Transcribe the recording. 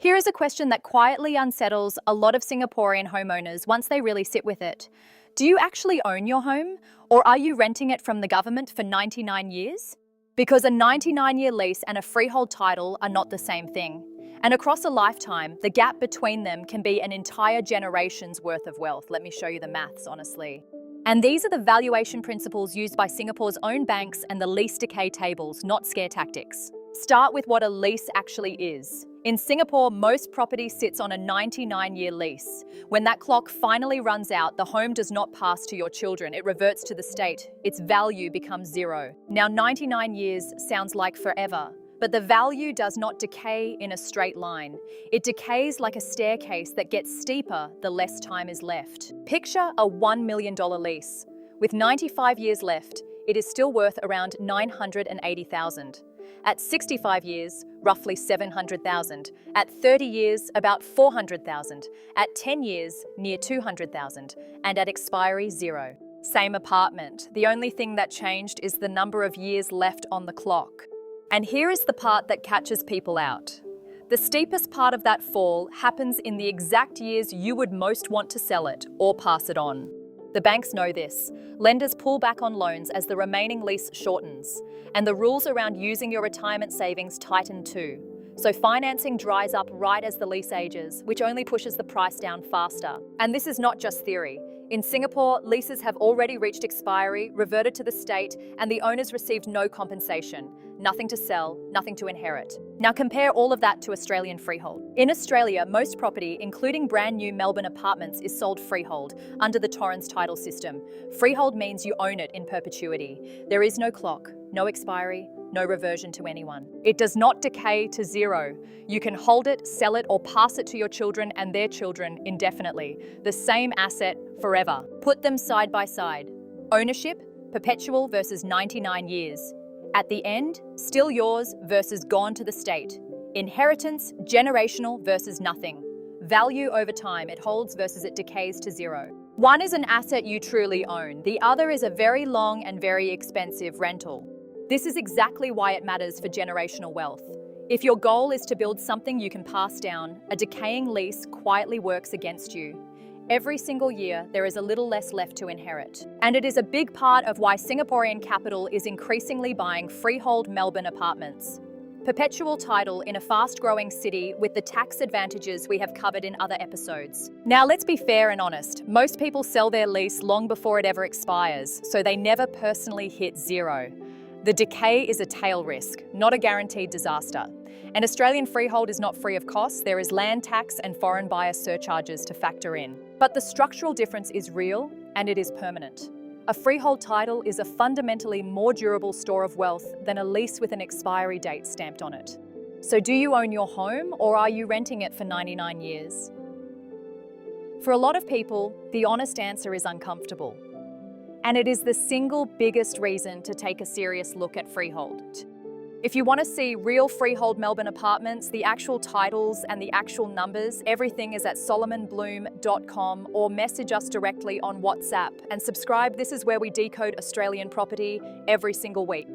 Here is a question that quietly unsettles a lot of Singaporean homeowners once they really sit with it. Do you actually own your home, or are you renting it from the government for 99 years? Because a 99-year lease and a freehold title are not the same thing. And across a lifetime, the gap between them can be an entire generation's worth of wealth. Let me show you the maths, honestly. And these are the valuation principles used by Singapore's own banks and the lease decay tables, not scare tactics. Start with what a lease actually is. In Singapore, most property sits on a 99-year lease. When that clock finally runs out, the home does not pass to your children. It reverts to the state. Its value becomes zero. Now, 99 years sounds like forever, but the value does not decay in a straight line. It decays like a staircase that gets steeper the less time is left. Picture a $1 million lease. With 95 years left, it is still worth around $980,000. At 65 years, roughly $700,000. At 30 years, about $400,000. At 10 years, near $200,000. And at expiry, zero. Same apartment. The only thing that changed is the number of years left on the clock. And here is the part that catches people out. The steepest part of that fall happens in the exact years you would most want to sell it or pass it on. The banks know this. Lenders pull back on loans as the remaining lease shortens, and the rules around using your retirement savings tighten too. So financing dries up right as the lease ages, which only pushes the price down faster. And this is not just theory. In Singapore, leases have already reached expiry, reverted to the state, and the owners received no compensation. Nothing to sell, nothing to inherit. Now compare all of that to Australian freehold. In Australia, most property, including brand new Melbourne apartments, is sold freehold, under the Torrens title system. Freehold means you own it in perpetuity. There is no clock, no expiry, no reversion to anyone. It does not decay to zero. You can hold it, sell it, or pass it to your children and their children indefinitely. The same asset forever. Put them side by side. Ownership, perpetual versus 99 years. At the end, still yours versus gone to the state. Inheritance, generational versus nothing. Value over time, it holds versus it decays to zero. One is an asset you truly own. The other is a very long and very expensive rental. This is exactly why it matters for generational wealth. If your goal is to build something you can pass down, a decaying lease quietly works against you. Every single year, there is a little less left to inherit. And it is a big part of why Singaporean capital is increasingly buying freehold Melbourne apartments. Perpetual title in a fast-growing city with the tax advantages we have covered in other episodes. Now let's be fair and honest. Most people sell their lease long before it ever expires, so they never personally hit zero. The decay is a tail risk, not a guaranteed disaster. And Australian freehold is not free of costs. There is land tax and foreign buyer surcharges to factor in. But the structural difference is real and it is permanent. A freehold title is a fundamentally more durable store of wealth than a lease with an expiry date stamped on it. So do you own your home, or are you renting it for 99 years? For a lot of people, the honest answer is uncomfortable. And it is the single biggest reason to take a serious look at freehold. If you want to see real freehold Melbourne apartments, the actual titles and the actual numbers, everything is at solomonbloom.com, or message us directly on WhatsApp and subscribe. This is where we decode Australian property every single week.